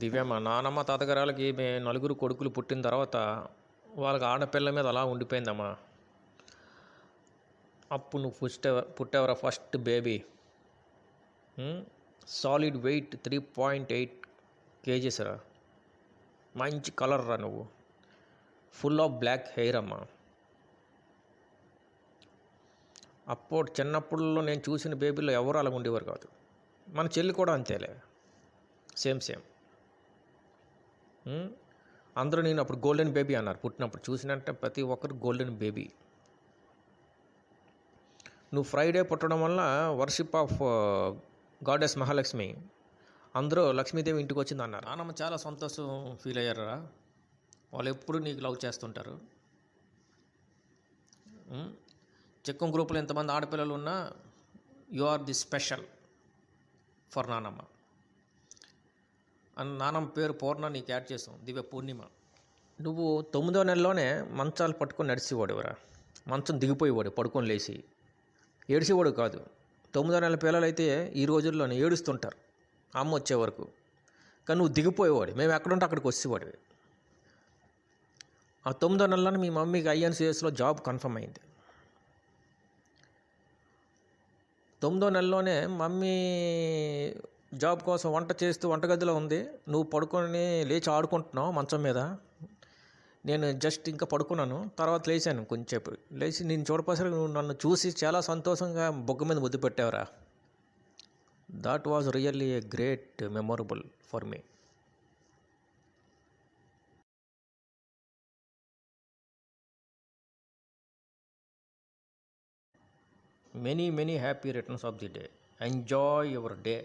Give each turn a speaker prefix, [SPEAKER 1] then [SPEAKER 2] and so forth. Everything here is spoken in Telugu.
[SPEAKER 1] దివ్య మా నానమ్మ తాతగారాలకి నలుగురు కొడుకులు పుట్టిన తర్వాత వాళ్ళకి ఆడపిల్ల మీద అలా ఉండిపోయిందమ్మా. అప్పుడు నువ్వు పుట్టేవరా first baby. Solid weight 3.8 kgs రా. మంచి కలర్ రా నువ్వు. ఫుల్ ఆఫ్ బ్లాక్ హెయిర్ అమ్మా. అప్పుడు చిన్నప్పుడులో నేను చూసిన బేబీలో ఎవరు అలా ఉండేవారు కాదు. మన చెల్లి కూడా అంతేలే, సేమ్. అందరూ నేను అప్పుడు గోల్డెన్ బేబీ అన్నారు పుట్టినప్పుడు. చూసినంటే ప్రతి ఒక్కరు గోల్డెన్ బేబీ. నువ్వు ఫ్రైడే పుట్టడం వల్ల వర్షిప్ ఆఫ్ గాడెస్ మహాలక్ష్మి, అందరూ లక్ష్మీదేవి ఇంటికి వచ్చింది అన్నారు. నాన్నమ్మ చాలా సంతోషం ఫీల్ అయ్యారా. వాళ్ళు ఎప్పుడు నీకు లవ్ చేస్తుంటారు. చెక్కం గ్రూపులో ఎంతమంది ఆడపిల్లలు ఉన్నా you are the special for నానమ్మ. నానమ్మ పేరు పూర్ణ నీకు యాడ్ చేసాం, దివ్య పూర్ణిమ. నువ్వు 9వ నెలలోనే మంచాలు పట్టుకొని నడిచేవాడువరా. మంచం దిగిపోయేవాడు పడుకొని లేచి. ఏడిసేవాడు కాదు. 9వ నెలల పిల్లలైతే ఈ రోజుల్లోనే ఏడుస్తుంటారు అమ్మ వచ్చే వరకు. కానీ నువ్వు దిగిపోయేవాడు. మేము ఎక్కడుంటే అక్కడికి వచ్చేవాడివి. ఆ 9వ నెలలోనే మీ మమ్మీకి INCSలో జాబ్ కన్ఫర్మ్ అయింది. 9వ నెలలోనే మమ్మీ జాబ్ కోసం వంట చేస్తూ వంటగదిలో ఉంది. నువ్వు పడుకొని లేచి ఆడుకుంటున్నావు మంచం మీద. నేను జస్ట్ ఇంకా పడుకున్నాను. తర్వాత లేచాను కొంచెంసేపు. లేచి నేను చూడపోసరికి నువ్వు నన్ను చూసి చాలా సంతోషంగా బొగ్గ మీద ముద్దు పెట్టావురా. That was really a great memorable for me. Many happy returns of the day. Enjoy your day.